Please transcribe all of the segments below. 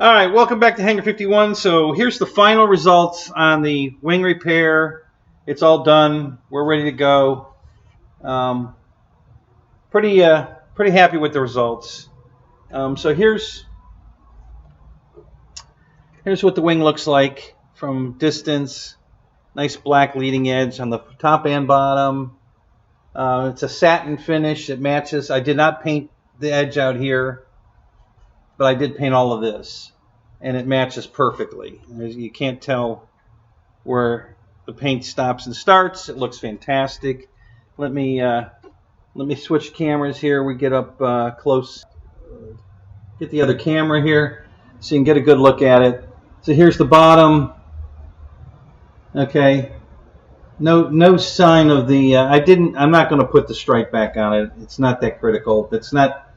All right, welcome back to Hanger 51. So here's the final results on the wing repair. It's all done. We're ready to go. Pretty happy with the results. So here's what the wing looks like from distance. Nice black leading edge on the top and bottom. It's a satin finish. It matches. I did not paint the edge out here, but I did paint all of this, and it matches perfectly. You can't tell where the paint stops and starts. It looks fantastic. Let me switch cameras here. We get up close. Get the other camera here so you can get a good look at it. So here's the bottom. Okay. No sign of the. I'm not going to put the stripe back on it. It's not that critical. It's not.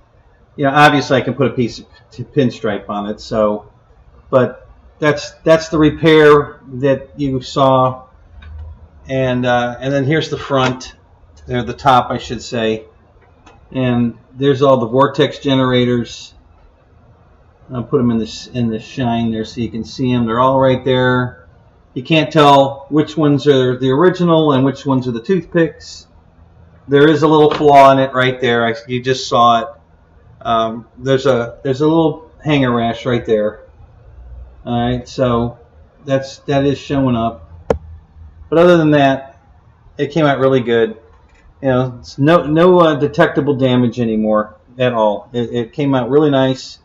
Obviously I can put a piece of pinstripe on it. So, but that's the repair that you saw. And then here's the front, or the top, I should say. And there's all the vortex generators. I'll put them in the shine there so you can see them. They're all right there. You can't tell which ones are the original and which ones are the toothpicks. There is a little flaw in it right there. You just saw it. There's a little hanger rash right there. All right, so that is showing up. But other than that, it came out really good. It's no detectable damage anymore at all. It came out really nice.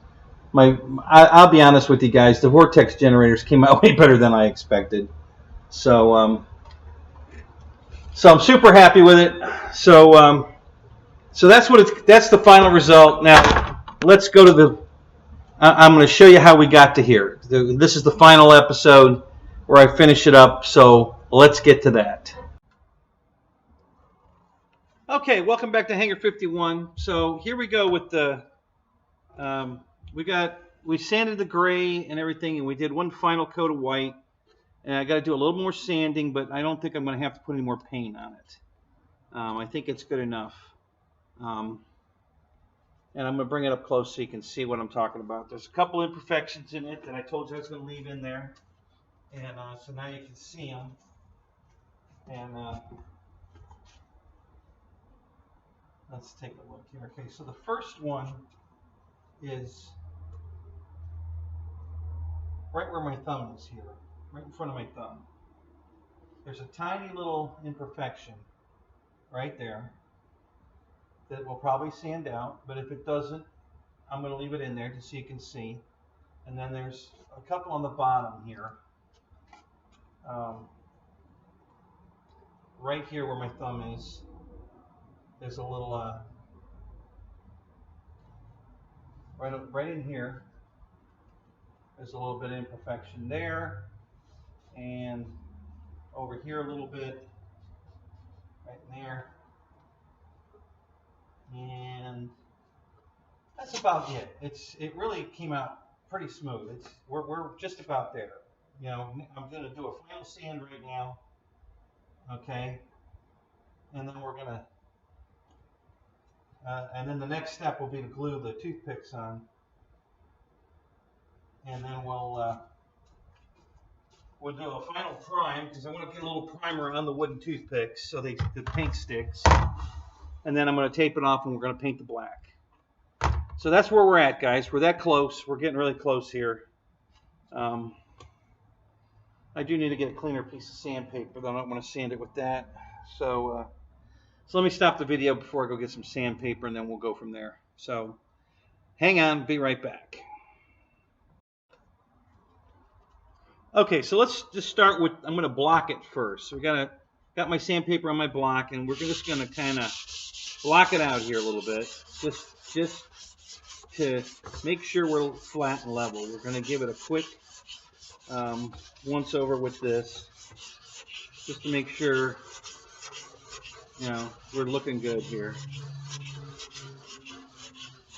I'll be honest with you guys, the vortex generators came out way better than I expected. So I'm super happy with it. So that's the final result. Now let's go to I'm going to show you how we got to here. This is the final episode where I finish it up. So let's get to that. Okay, welcome back to Hanger 51. So here we go with the we sanded the gray and everything, and we did one final coat of white. And I got to do a little more sanding, but I don't think I'm going to have to put any more paint on it. I think it's good enough. And I'm going to bring it up close so you can see what I'm talking about. There's a couple imperfections in it that I told you I was going to leave in there. And so now you can see them. And let's take a look here. Okay, so the first one is right where my thumb is here, right in front of my thumb. There's a tiny little imperfection right there that will probably sand out, but if it doesn't, I'm going to leave it in there just so you can see. And then there's a couple on the bottom here. Right here where my thumb is, there's a little, right in here, there's a little bit of imperfection there, and over here a little bit, right in there, and that's about it. It really came out pretty smooth. We're just about there. I'm going to do a final sand right now, okay, and then we're gonna, and then the next step will be to glue the toothpicks on, and then we'll do a final prime, because I want to get a little primer on the wooden toothpicks so the paint sticks. And then I'm going to tape it off and we're going to paint the black. So that's where we're at, guys. We're that close. We're getting really close here. I do need to get a cleaner piece of sandpaper, though I don't want to sand it with that. So let me stop the video before I go get some sandpaper, and then we'll go from there. So hang on, be right back. Okay, so let's just start with, I'm going to block it first. So got my sandpaper on my block, and we're just going to kind of block it out here a little bit, just to make sure we're flat and level. We're going to give it a quick once over with this, just to make sure, we're looking good here.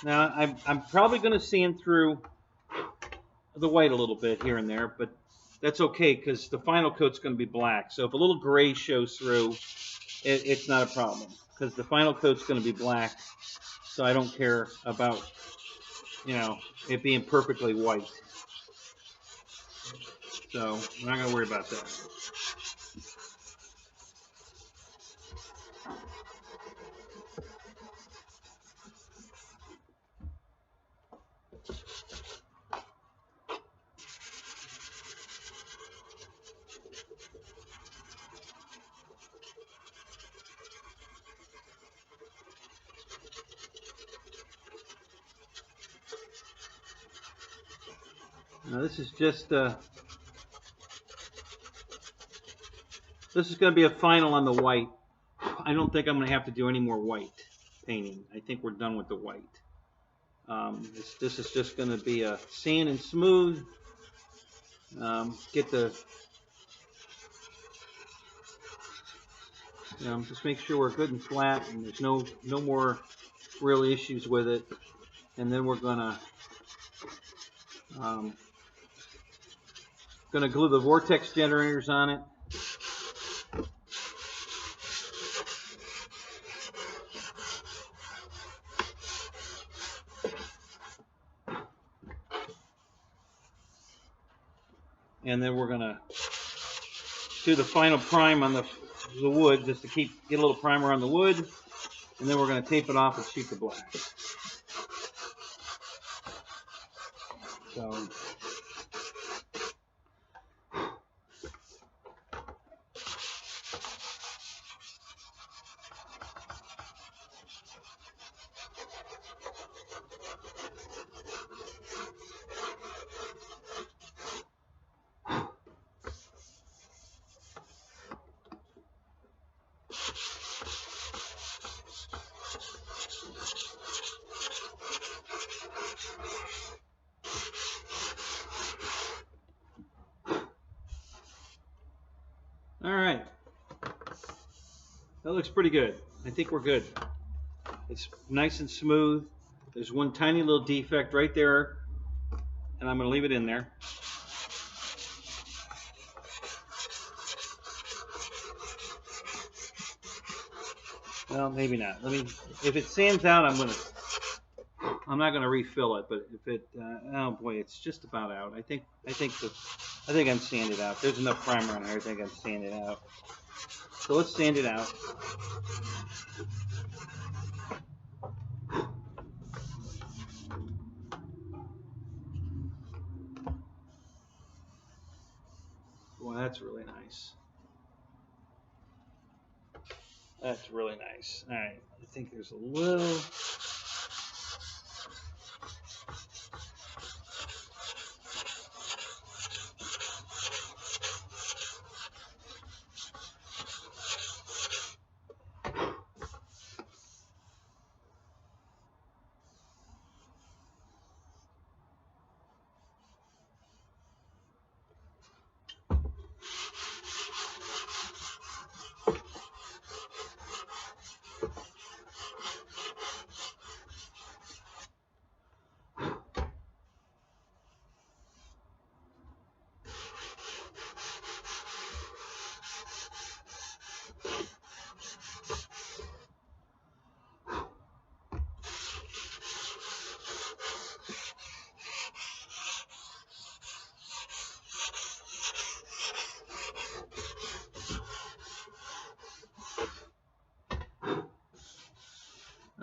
Now, I'm probably going to sand through the white a little bit here and there, but that's okay because the final coat's going to be black. So if a little gray shows through, it's not a problem because the final coat's going to be black. So I don't care about, it being perfectly white. So we're not going to worry about that. Now this is just this is going to be a final on the white. I don't think I'm going to have to do any more white painting. I think we're done with the white. This is just going to be a sand and smooth. Get the, just make sure we're good and flat, and there's no more real issues with it. And then we're gonna glue the vortex generators on it. And then we're gonna do the final prime on the wood, just to get a little primer on the wood, and then we're gonna tape it off and shoot the black. So all right, that looks pretty good. I think we're good. It's nice and smooth. There's one tiny little defect right there, and I'm going to leave it in there. Well, maybe not. If it sands out, I'm not going to refill it. But if it, oh boy, it's just about out. I think I'm sanded out. There's enough primer on here. I think I'm sanded out. So let's sand it out. Well, that's really nice. That's really nice. All right, I think there's a little.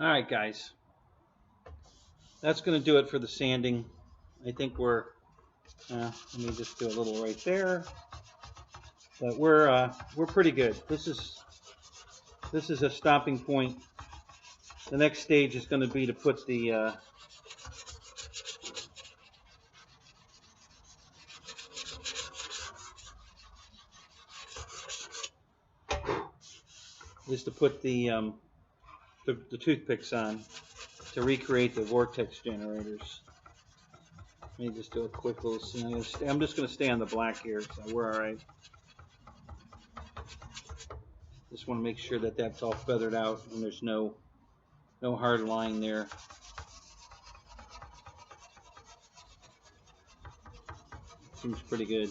All right, guys. That's going to do it for the sanding. I think we're. Let me just do a little right there. But we're pretty good. This is a stopping point. The next stage is going to be to put the the toothpicks on to recreate the vortex generators. Let me just do a quick little scene. I'm just going to stay on the black here, so we're all right. Just want to make sure that that's all feathered out and there's no hard line there. Seems pretty good.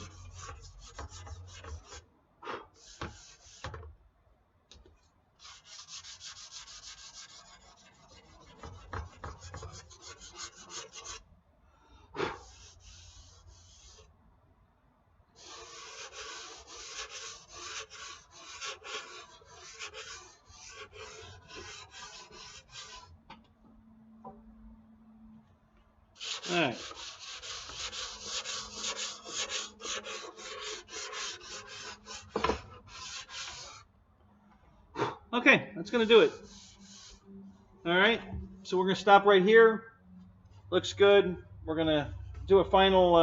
Okay, that's going to do it. All right, so we're going to stop right here. Looks good. We're going to do a final,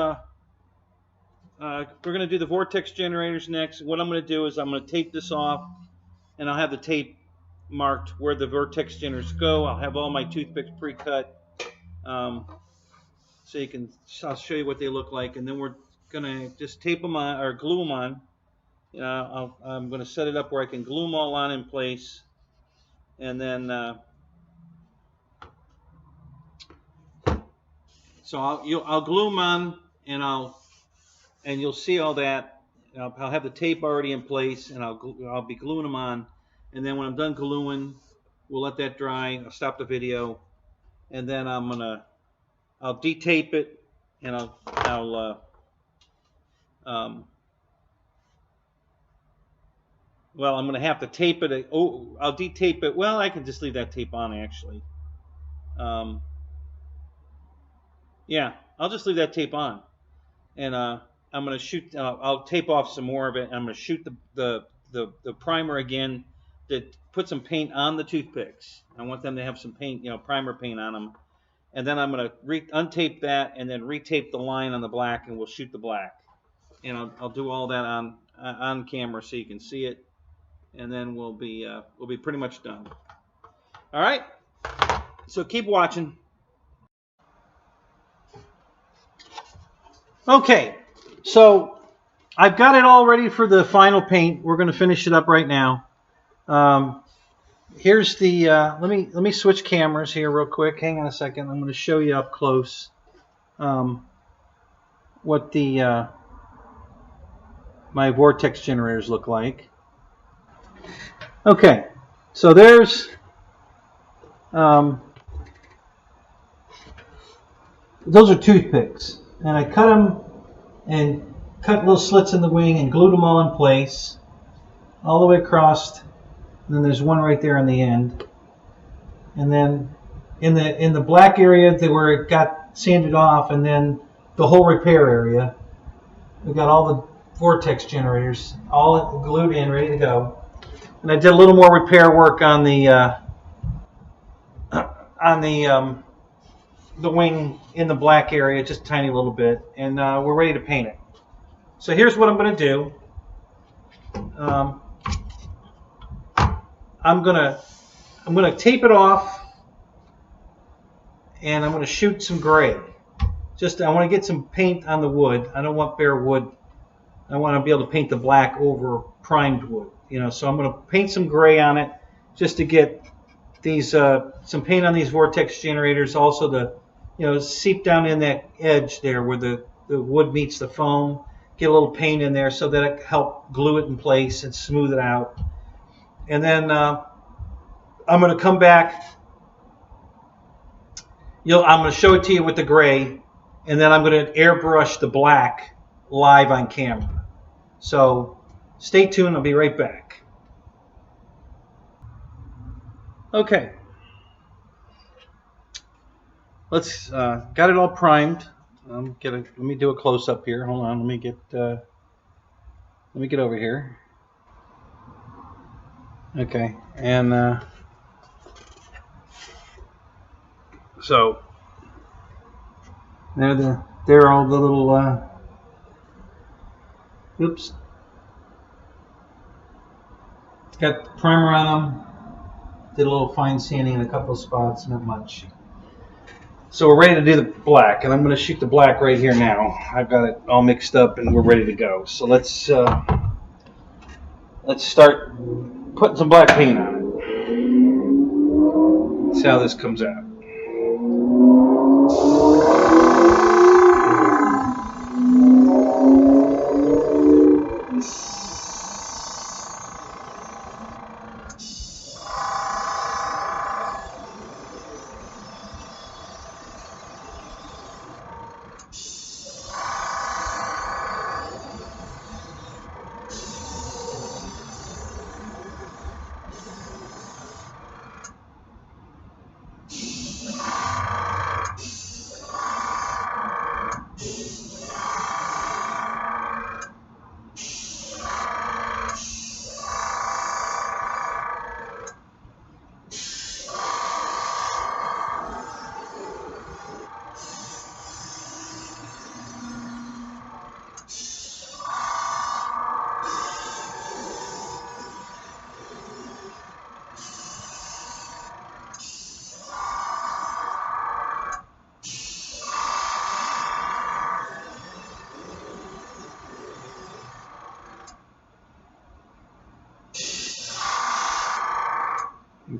we're going to do the vortex generators next. What I'm going to do is I'm going to tape this off, and I'll have the tape marked where the vortex generators go. I'll have all my toothpicks pre-cut, so you can, I'll show you what they look like, and then we're going to just tape them on, or glue them on. I'm going to set it up where I can glue them all on in place, and then so I'll glue them on, and you'll see all that. I'll have the tape already in place, and I'll be gluing them on, and then when I'm done gluing, we'll let that dry. I'll stop the video, and then I'll de-tape it, and well, I'm going to have to tape it. Oh, I'll de-tape it. Well, I can just leave that tape on, actually. Yeah, I'll just leave that tape on. And I'm going to shoot, I'll tape off some more of it. And I'm going to shoot the primer again to put some paint on the toothpicks. I want them to have some paint, primer paint on them. And then I'm going to untape that and then retape the line on the black, and we'll shoot the black. And I'll do all that on camera so you can see it. And then we'll be pretty much done. All right. So keep watching. Okay. So I've got it all ready for the final paint. We're going to finish it up right now. Here's the. Let me switch cameras here real quick. Hang on a second. I'm going to show you up close what the my vortex generators look like. Okay, so there's those are toothpicks, and I cut them and cut little slits in the wing and glued them all in place, all the way across. And then there's one right there on the end, and then in the black area where it got sanded off, and then the whole repair area, we got all the vortex generators all glued in, ready to go. And I did a little more repair work on the wing in the black area, just a tiny little bit, and we're ready to paint it. So here's what I'm going to do. I'm gonna tape it off, and I'm gonna shoot some gray. I want to get some paint on the wood. I don't want bare wood. I want to be able to paint the black over primed wood. So I'm gonna paint some gray on it just to get these some paint on these vortex generators. Also to seep down in that edge there where the wood meets the foam. Get a little paint in there so that it help glue it in place and smooth it out. And then I'm going to come back. I'm going to show it to you with the gray, and then I'm going to airbrush the black live on camera. So stay tuned. I'll be right back. Okay. Let's got it all primed. Let me do a close up here. Hold on. Let me get over here. Okay, and so there are all the little oops. Got the primer on them. Did a little fine sanding in a couple of spots, not much. So we're ready to do the black, and I'm going to shoot the black right here now. I've got it all mixed up, and we're ready to go. So let's start putting some black paint on it. See how this comes out.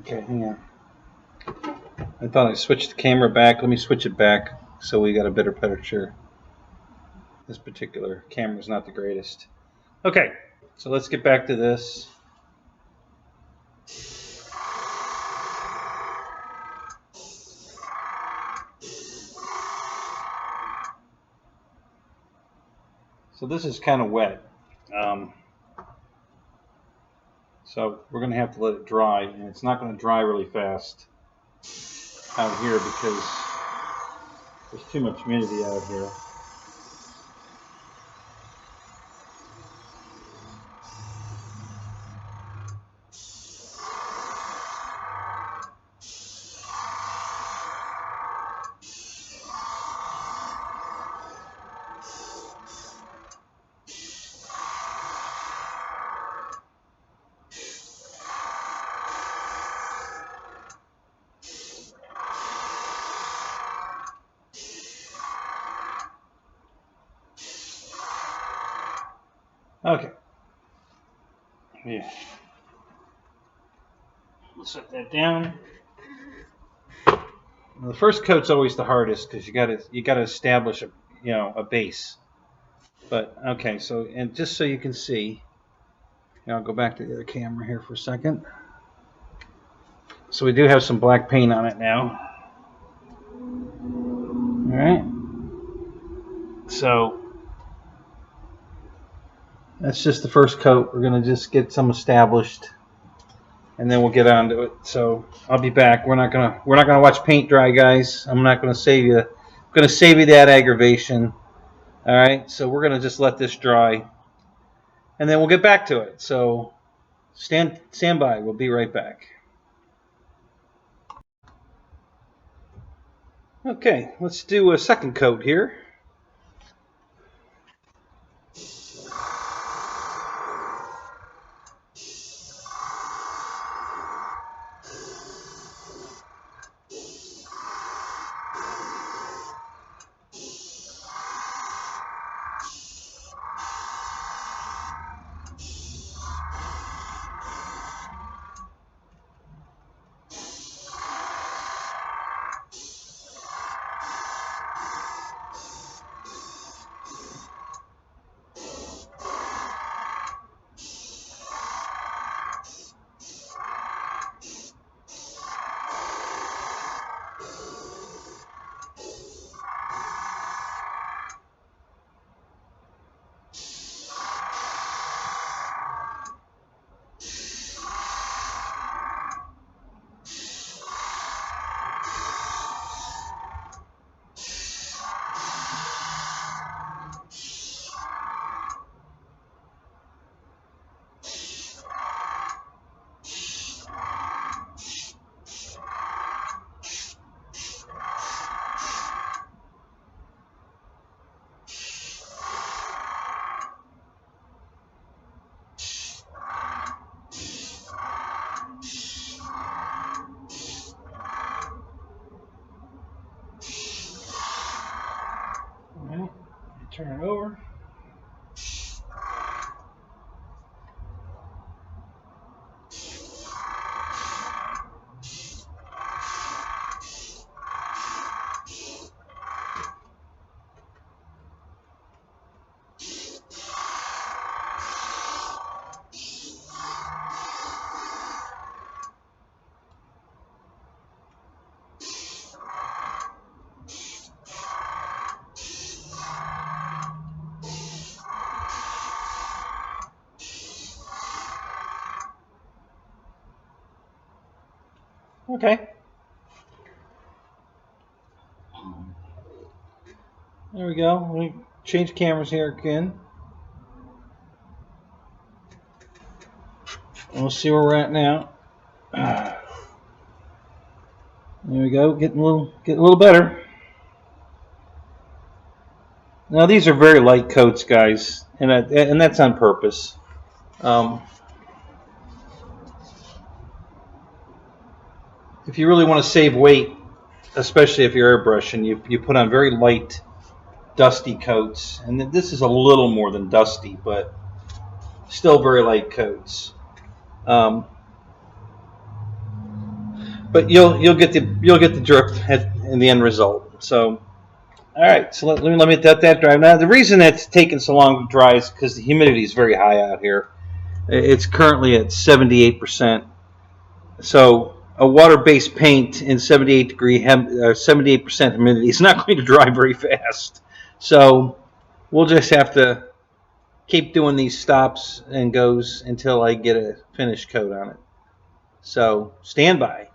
Okay, hang on. I thought I switched the camera back. Let me switch it back so we got a better picture. This particular camera is not the greatest. Okay, so let's get back to this. So this is kind of wet. So we're going to have to let it dry, and it's not going to dry really fast out here because there's too much humidity out here. Okay. Yeah. We'll set that down. Now, the first coat's always the hardest because you gotta establish a base. But okay, so and just so you can see, I'll go back to the other camera here for a second. So we do have some black paint on it now. All right. So that's just the first coat. We're gonna just get some established, and then we'll get on to it. So I'll be back. We're not gonna watch paint dry, guys. I'm not gonna save you. I'm gonna save you that aggravation. All right. So we're gonna just let this dry, and then we'll get back to it. So stand by. We'll be right back. Okay, let's do a second coat here. Turn it over. Okay. There we go. We change cameras here again. We'll see where we're at now. There we go. Getting a little better. Now these are very light coats, guys, and that's on purpose. If you really want to save weight, especially if you're airbrushing, you put on very light, dusty coats, and this is a little more than dusty, but still very light coats. but you'll get the drift in the end result. So, all right. So let me let that dry. Now the reason it's taking so long to dry is because the humidity is very high out here. It's currently at 78%. So a water-based paint in 78% humidity is not going to dry very fast. So we'll just have to keep doing these stops and goes until I get a finished coat on it. So stand by.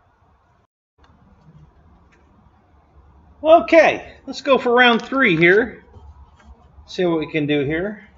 Okay, let's go for round 3 here. See what we can do here.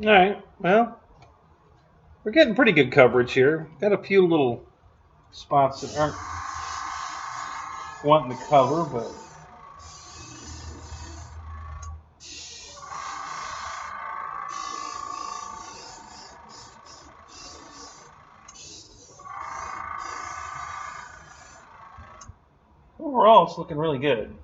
All right, well, we're getting pretty good coverage here. Got a few little spots that aren't wanting to cover, but overall it's looking really good.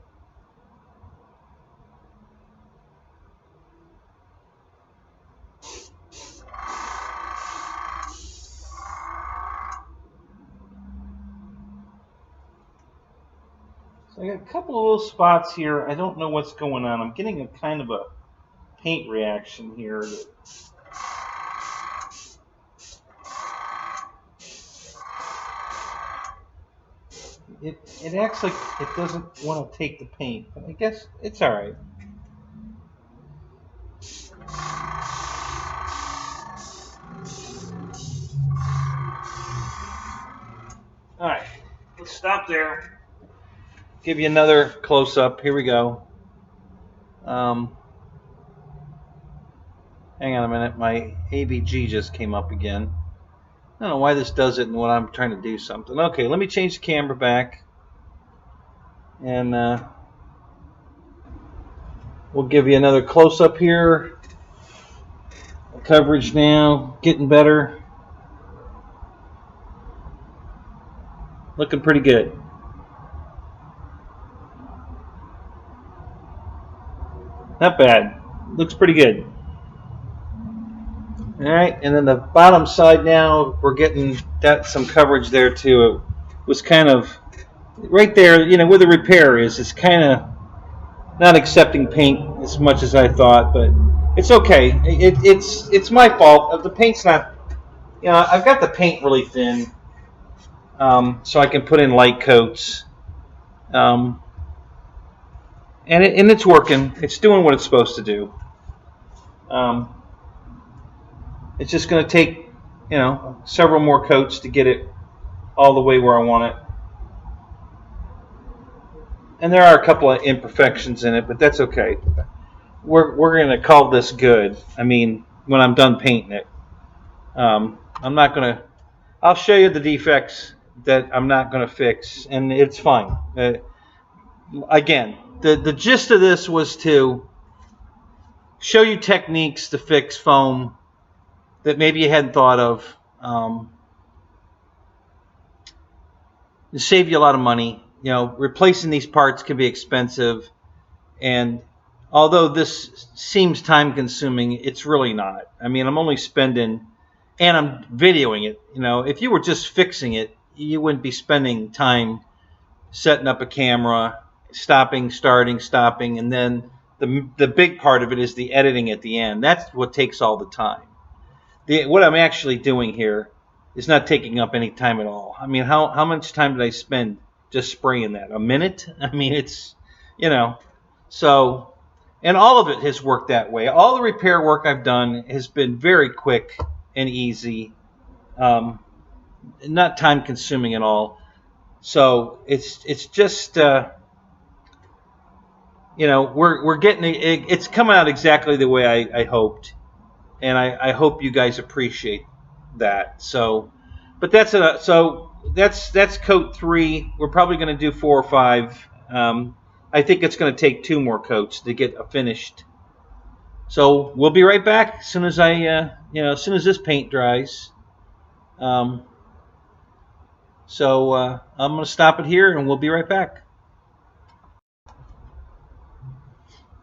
So I got a couple of little spots here. I don't know what's going on. I'm getting a kind of a paint reaction here. It acts like it doesn't want to take the paint, but I guess it's all right. All right, let's stop there. Give you another close-up. Here we go. Hang on a minute. My AVG just came up again. I don't know why this does it when I'm trying to do something. Okay, let me change the camera back. And we'll give you another close-up here. Coverage now, getting better. Looking pretty good. Not bad. Looks pretty good. All right, and then the bottom side now, we're getting some coverage there too. It was kind of right there, where the repair is. It's kind of not accepting paint as much as I thought, but it's okay. It's my fault. The paint's not. I've got the paint really thin, so I can put in light coats. And it's working. It's doing what it's supposed to do. It's just going to take, several more coats to get it all the way where I want it. And there are a couple of imperfections in it, but that's okay. We're going to call this good. I mean, when I'm done painting it, I'm not going to. I'll show you the defects that I'm not going to fix, and it's fine. Again, the gist of this was to show you techniques to fix foam that maybe you hadn't thought of. To save you a lot of money. Replacing these parts can be expensive, and although this seems time consuming, it's really not. I mean, I'm only spending, and I'm videoing it. If you were just fixing it, you wouldn't be spending time setting up a camera, stopping, starting, stopping, and then the big part of it is the editing at the end. That's what takes all the time. What I'm actually doing here is not taking up any time at all. I mean, how much time did I spend just spraying that? A minute? I mean, it's, so, and all of it has worked that way. All the repair work I've done has been very quick and easy, not time consuming at all. So it's just, we're getting it's come out exactly the way I hoped, and I hope you guys appreciate that. So, but that's coat 3. We're probably going to do 4 or 5. I think it's going to take 2 more coats to get finished. So we'll be right back as soon as as soon as this paint dries. So I'm going to stop it here, and we'll be right back.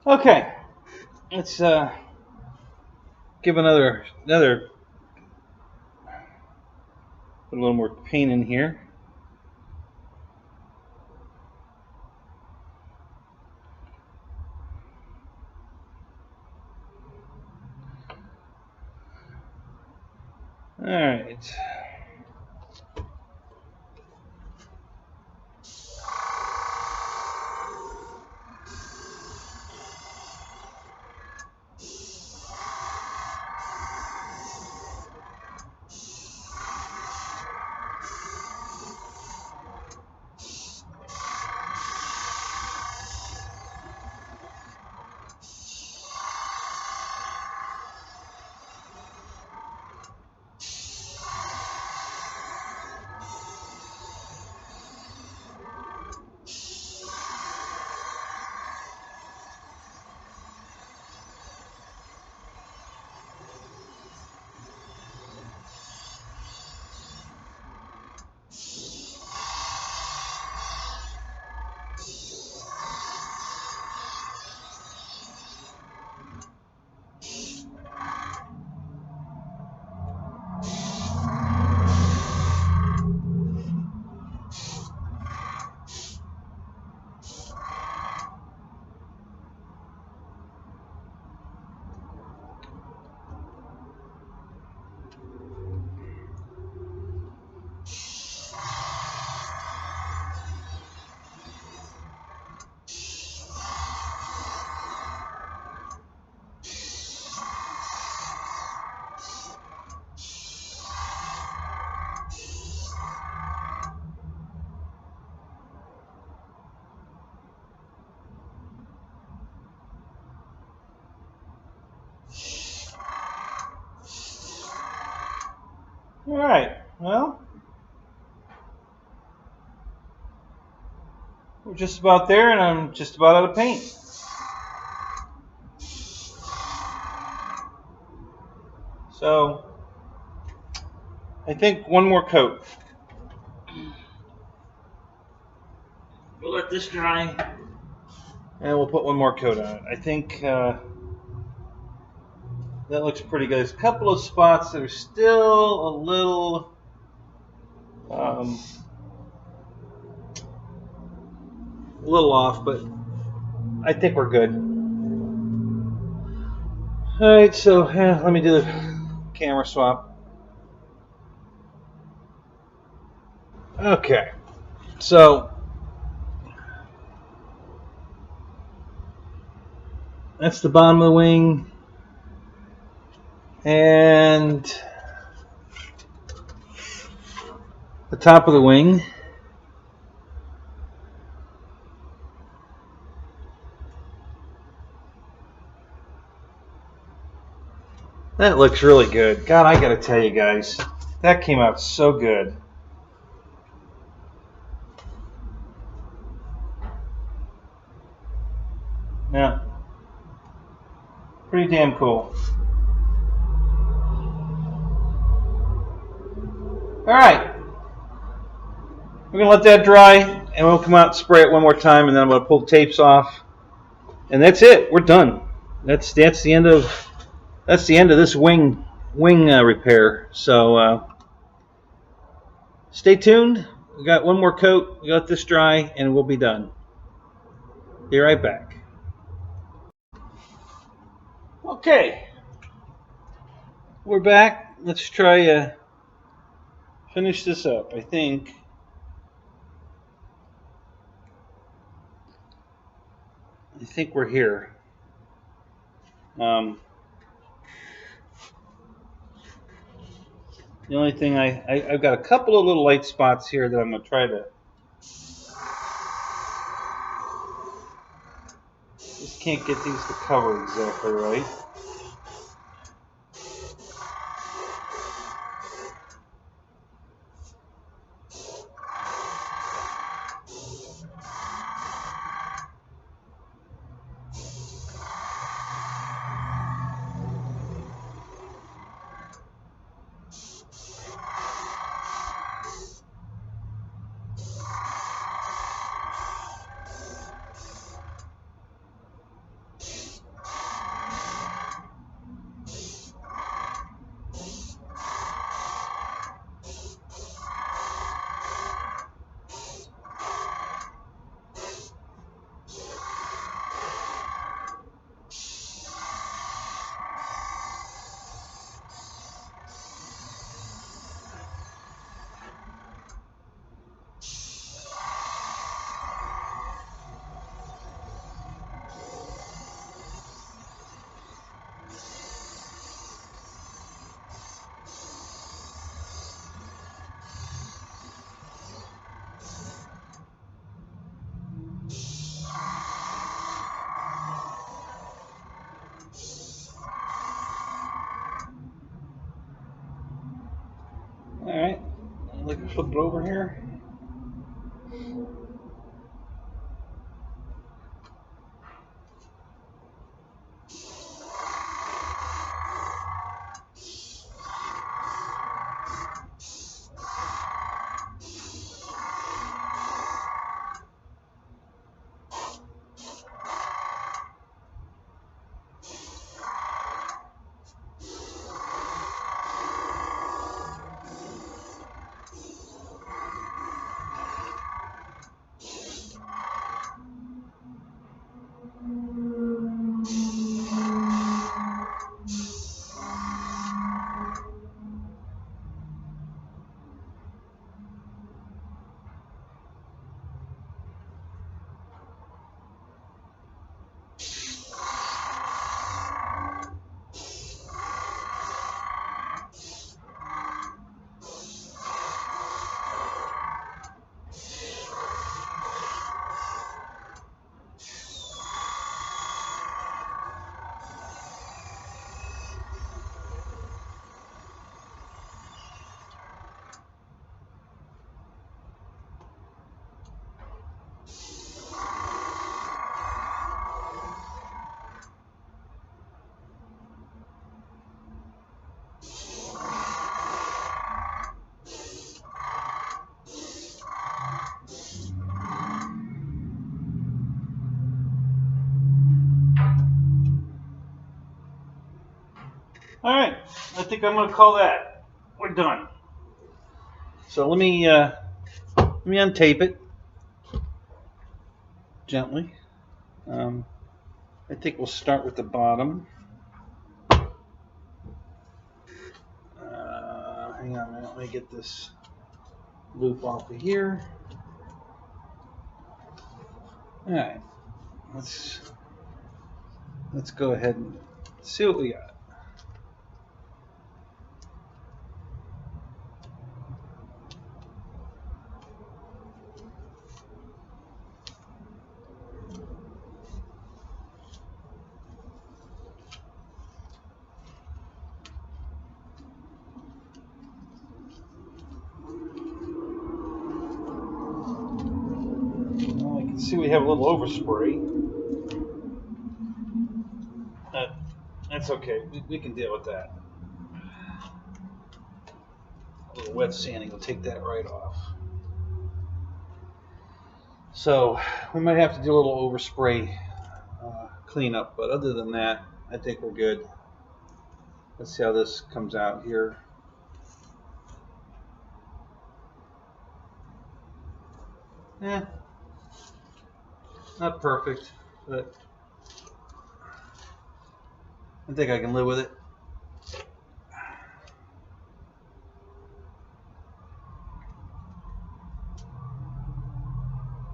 Okay, let's give another put a little more paint in here. All right. All right, well, we're just about there, and I'm just about out of paint. So I think one more coat. We'll let this dry, and we'll put one more coat on it. I think that looks pretty good. There's a couple of spots that are still a little off, but I think we're good. All right, so let me do the camera swap. Okay, so that's the bottom of the wing, and the top of the wing. That looks really good. God, I gotta tell you guys, that came out so good. Yeah, pretty damn cool. All right, we're gonna let that dry, and we'll come out and spray it one more time, and then I'm gonna pull the tapes off, and that's it. We're done. That's the end of this wing repair. So Stay tuned. We got one more coat. We got this dry, and we'll be done. Be right back. Okay, we're back. Let's try finish this up. I think we're here. The only thing I've got a couple of little light spots here that I'm gonna try to. Just can't get these to cover exactly right. All right, let me flip it over here. All right, I think I'm going to call that. We're done. So let me untape it gently. I think we'll start with the bottom. Hang on a minute. Let me get this loop off of here. All right, let's go ahead and see what we got. Well, I can see we have a little overspray. That's okay. We can deal with that. A little wet sanding will take that right off. So we might have to do a little overspray cleanup, but other than that, I think we're good. Let's see how this comes out here. Not perfect, but I think I can live with it.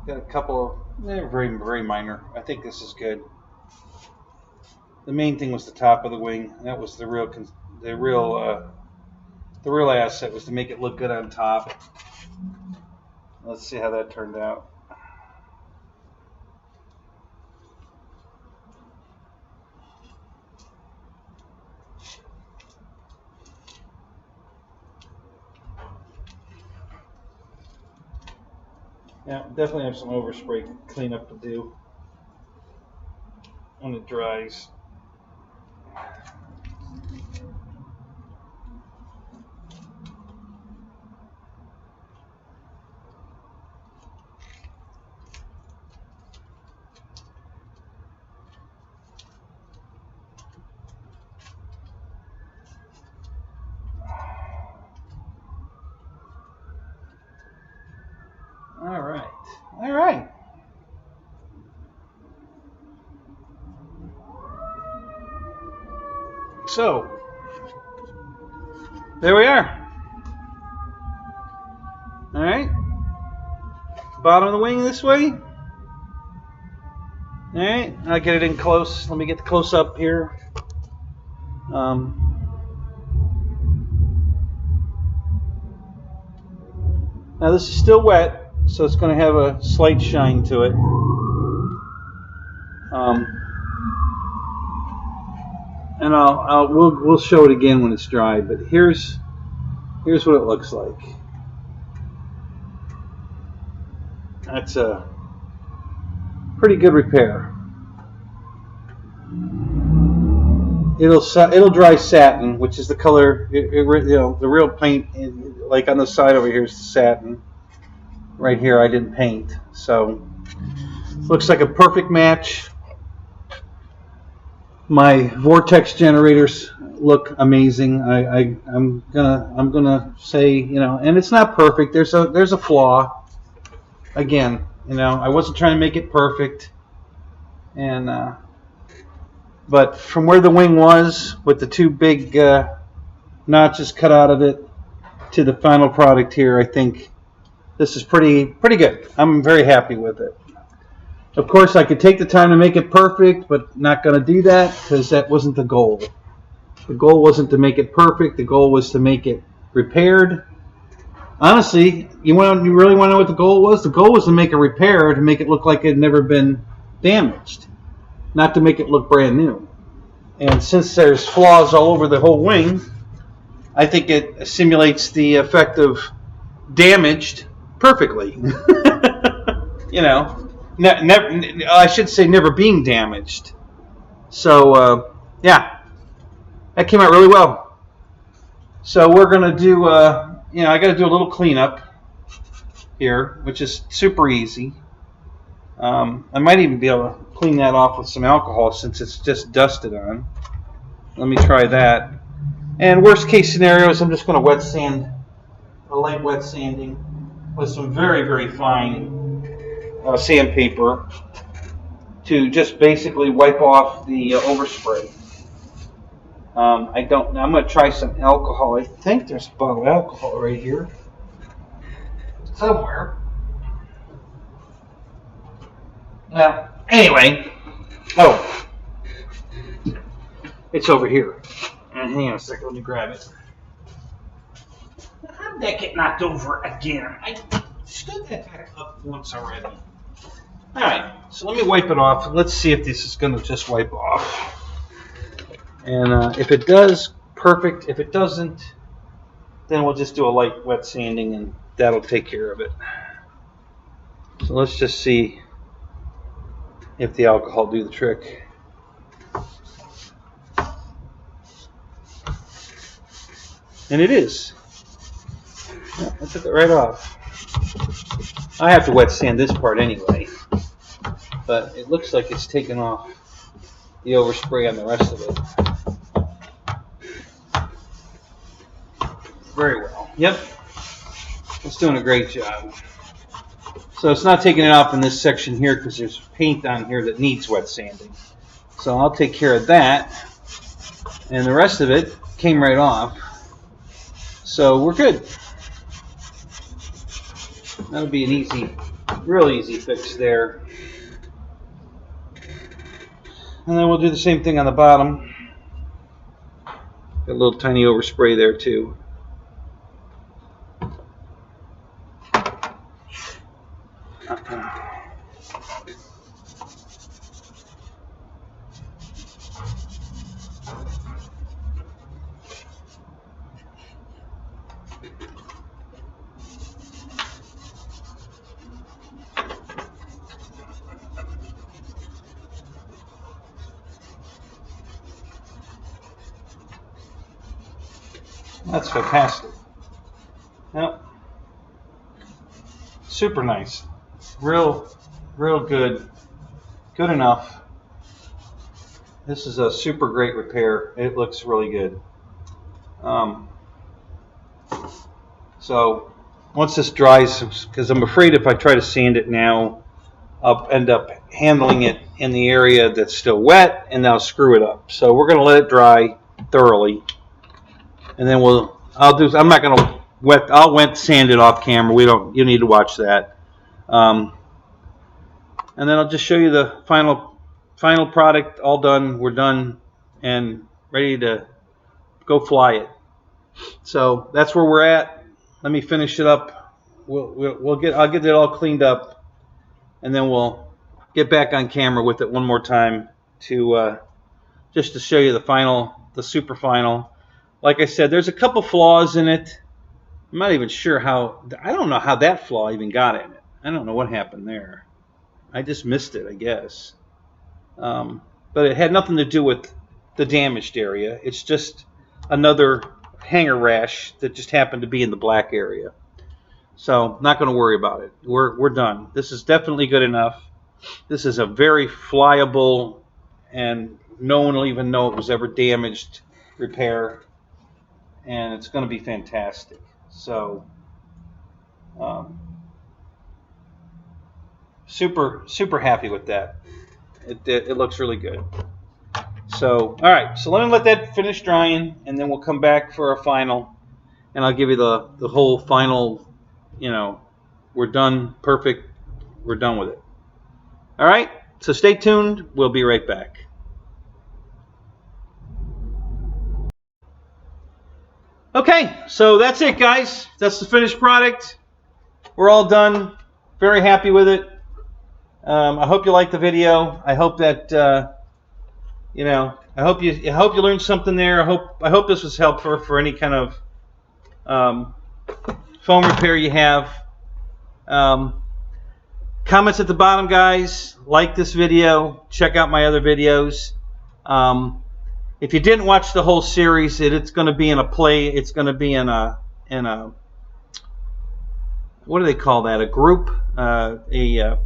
Got a couple of very, very minor. I think this is good. The main thing was the top of the wing. That was the real asset, was to make it look good on top. Let's see how that turned out. Yeah, definitely have some overspray cleanup to do when it dries. All right. So, there we are. All right. Bottom of the wing this way. All right. I'll get it in close. Let me get the close up here. Now this is still wet, so it's going to have a slight shine to it. And we'll show it again when it's dry. But here's what it looks like. That's a pretty good repair. It'll dry satin, which is the color. The real paint, like on the side over here, is the satin. Right here, I didn't paint, so looks like a perfect match. My vortex generators look amazing. I'm gonna say, and it's not perfect. There's a flaw. Again, I wasn't trying to make it perfect, and but from where the wing was, with the two big notches cut out of it, to the final product here, I think this is pretty good. I'm very happy with it. Of course, I could take the time to make it perfect, but not going to do that because that wasn't the goal. The goal wasn't to make it perfect. The goal was to make it repaired. Honestly, you really want to know what the goal was? The goal was to make a repair, to make it look like it had never been damaged, not to make it look brand new. And since there's flaws all over the whole wing, I think it simulates the effect of damaged perfectly. I should say never being damaged. So, yeah, that came out really well. So we're going to do, I got to do a little cleanup here, which is super easy. I might even be able to clean that off with some alcohol since it's just dusted on. Let me try that. And worst case scenarios, I'm just going to wet sand, a light wet sanding with some very, very fine sandpaper to just basically wipe off the overspray. I'm going to try some alcohol. I think there's a bottle of alcohol right here somewhere. Well, anyway, it's over here. Hang on a second, let me grab it. How did that get knocked over again? I stood that back up once already. Alright, so let me wipe it off. Let's see if this is going to just wipe off. And if it does, perfect. If it doesn't, then we'll just do a light wet sanding and that'll take care of it. So let's just see if the alcohol do the trick. And it is. Yeah, I took it right off. I have to wet sand this part anyway, but it looks like it's taken off the overspray on the rest of it. Very well. Yep. It's doing a great job. So it's not taking it off in this section here because there's paint on here that needs wet sanding. So I'll take care of that. And the rest of it came right off. So we're good. That'll be an easy, real easy fix there. And then we'll do the same thing on the bottom. Got a little tiny overspray there too. That's fantastic. Yep. Super nice. Real good. Good enough. This is a super great repair. It looks really good. So once this dries, because I'm afraid if I try to sand it now, I'll end up handling it in the area that's still wet, and I'll screw it up. So we're going to let it dry thoroughly. And then I'm not going to I'll wet sand it off camera. You need to watch that. And then I'll just show you the final product, all done. We're done and ready to go fly it. So that's where we're at. Let me finish it up. I'll get it all cleaned up, and then we'll get back on camera with it one more time to just to show you the super final. Like I said, there's a couple flaws in it. I'm not even sure I don't know how that flaw even got in it. I don't know what happened there. I just missed it, I guess. But it had nothing to do with the damaged area. It's just another hanger rash that just happened to be in the black area. So not going to worry about it. We're done. This is definitely good enough. This is a very flyable, and no one will even know it was ever damaged repair. And it's going to be fantastic. So super happy with that. It looks really good. So all right, so let me let that finish drying, and then we'll come back for a final, and I'll give you the whole final. We're done. Perfect. We're done with it. All right, so stay tuned. We'll be right back. Okay, so that's it, guys. That's the finished product. We're all done. Very happy with it. I hope you liked the video. I hope that I hope you learned something there. I hope this was helpful for any kind of foam repair you have. Comments at the bottom, guys. Like this video. Check out my other videos. If you didn't watch the whole series, it's going to be in a play. It's going to be in a what do they call that? A group, a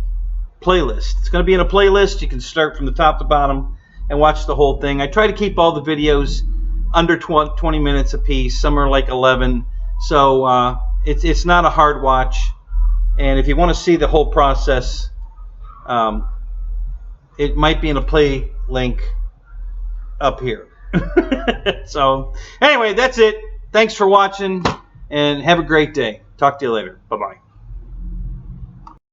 playlist. It's going to be in a playlist. You can start from the top to bottom and watch the whole thing. I try to keep all the videos under 20 minutes a piece. Some are like 11. So it's not a hard watch. And if you want to see the whole process, it might be in a play link up here. So anyway, that's it. Thanks for watching, and have a great day. Talk to you later. Bye-bye.